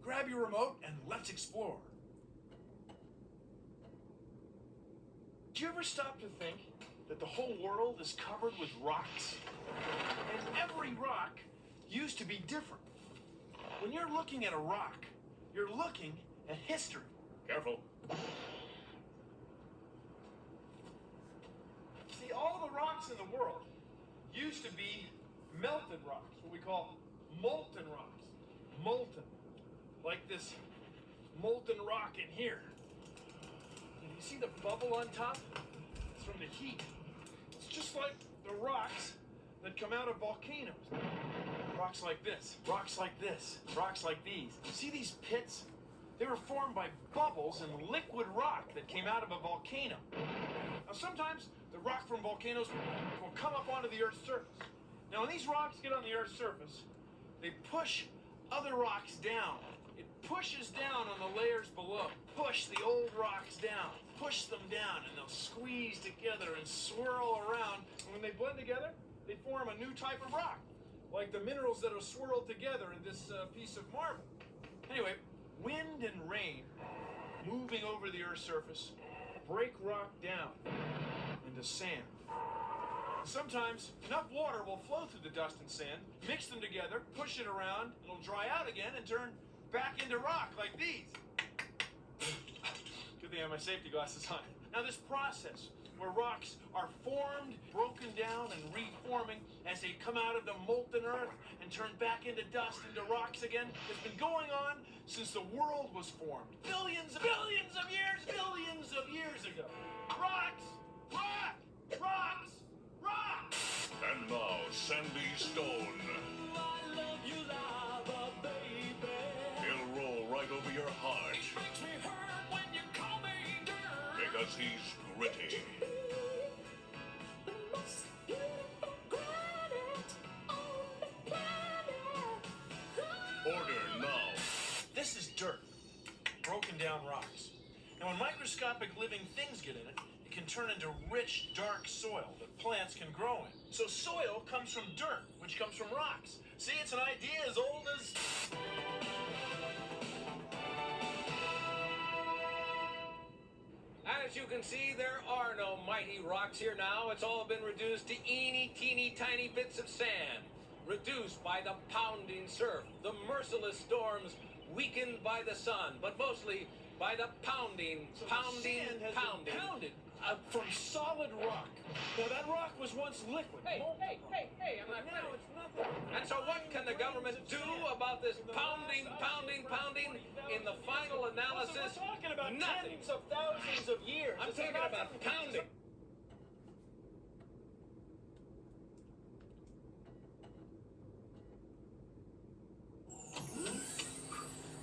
grab your remote and let's explore. Do you ever stop to think that the whole world is covered with rocks? And every rock used to be different. When you're looking at a rock, you're looking at history. Careful. See, all the rocks in the world used to be melted rocks, what we call molten rocks. Molten. Like this molten rock in here. And you see the bubble on top? It's from the heat. It's just like the rocks that come out of volcanoes. Rocks like this, rocks like this, rocks like these. See these pits? They were formed by bubbles and liquid rock that came out of a volcano. Now sometimes the rock from volcanoes will come up onto the Earth's surface. Now when these rocks get on the Earth's surface, they push other rocks down. It pushes down on the layers below. Push the old rocks down. Push them down and they'll squeeze together and swirl around. And when they blend together, they form a new type of rock. Like the minerals that are swirled together in this piece of marble. Anyway, wind and rain moving over the Earth's surface break rock down into sand. Sometimes enough water will flow through the dust and sand, mix them together, push it around, it'll dry out again and turn back into rock like these. Good thing I have my safety glasses on. Now this process where rocks are formed, broken down, and reforming as they come out of the molten earth and turn back into dust, into rocks again, has been going on since the world was formed. Billions of years ago. Rocks! Rock! Rocks! Rocks! And now, Sandy Stone. I love you, lava, baby. He'll roll right over your heart. Makes me hurt when you call me dirt. Because he's gritty. The most beautiful granite on the planet. Order now. This is dirt. Broken down rocks. Now when microscopic living things get in it, it can turn into rich, dark soil that plants can grow in. So soil comes from dirt, which comes from rocks. See, it's an idea as old as... As you can see, there are no mighty rocks here now. It's all been reduced to eeny, teeny, tiny bits of sand. Reduced by the pounding surf, the merciless storms, weakened by the sun, but mostly by the pounding, So pounding, sand has pounding. been pounded from solid rock. Now that rock was once liquid. Hey, I'm not Now it's nothing. And so what can the government do about this pounding, pounding, pounding? In the final analysis, We're talking about nothing. tens of thousands of years. I'm It's talking not about something- pounding.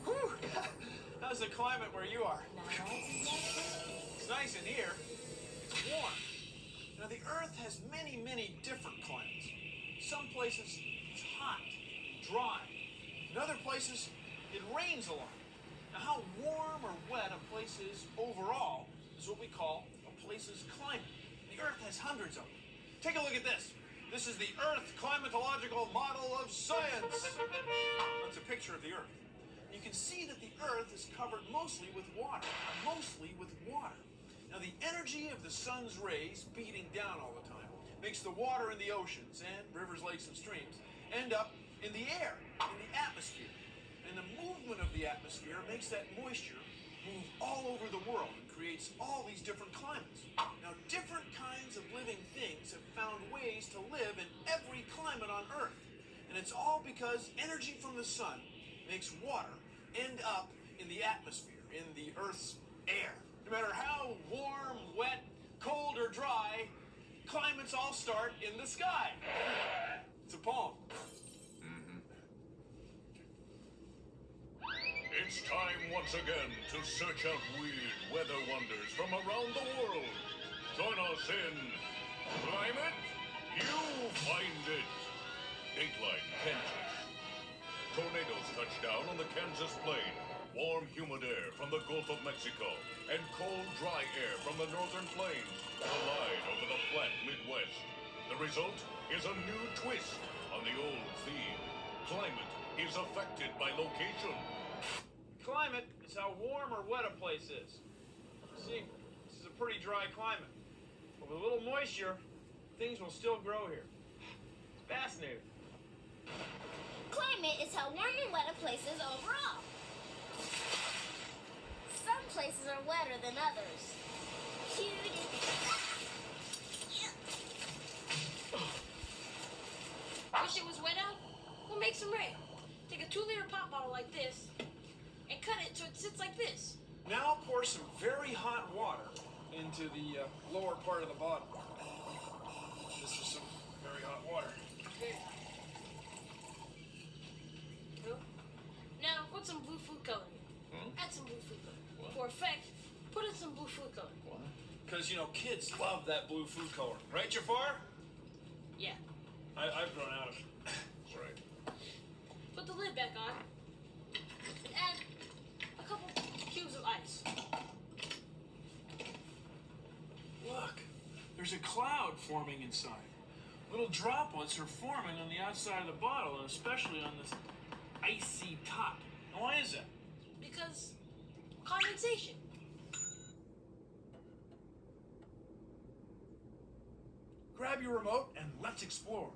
Whew. How's the climate where you are? It's nice in here. It's warm. Now the Earth has many, many different climates. Some places it's hot, dry. In other places it rains a lot. Now how warm or wet a place is overall is what we call a place's climate. The Earth has hundreds of them. Take a look at this. This is the Earth Climatological Model of Science. That's a picture of the Earth. You can see that the Earth is covered mostly with water. Mostly with water. Now the energy of the sun's rays beating down all the time makes the water in the oceans and rivers, lakes, and streams end up in the air, in the atmosphere. And the movement of the atmosphere makes that moisture move all over the world and creates all these different climates. Now different kinds of living things have found ways to live in every climate on Earth. And it's all because energy from the sun makes water end up in the atmosphere, in the Earth's air. No matter how warm, wet, cold, or dry, climates all start in the sky. It's a poem. It's time once again to search out weird weather wonders from around the world. Join us in Climate You Find It. Dateline, Kansas. Tornadoes touch down on the Kansas plain. Warm, humid air from the Gulf of Mexico and cold, dry air from the northern plains collide over the flat Midwest. The result is a new twist on the old theme. Climate is affected by location. how warm or wet a place is. See, this is a pretty dry climate. But with a little moisture, things will still grow here. It's fascinating. Climate is how warm and wet a place is overall. Some places are wetter than others. Wish it was wet out? We'll make some rain. Take a 2-liter pop bottle like this and cut it so it sits like this. Now pour some very hot water into the lower part of the bottle. This is some very hot water. Now put some blue food coloring. Add some blue food coloring. For effect, put in some blue food coloring. What? Because, you know, kids love that blue food color. Right, Jafar? Yeah. I've grown out of it. That's right. Put the lid back on and add a couple cubes of ice. Look, there's a cloud forming inside. Little droplets are forming on the outside of the bottle, and especially on this icy top. Now, why is that? Because condensation. Grab your remote and let's explore.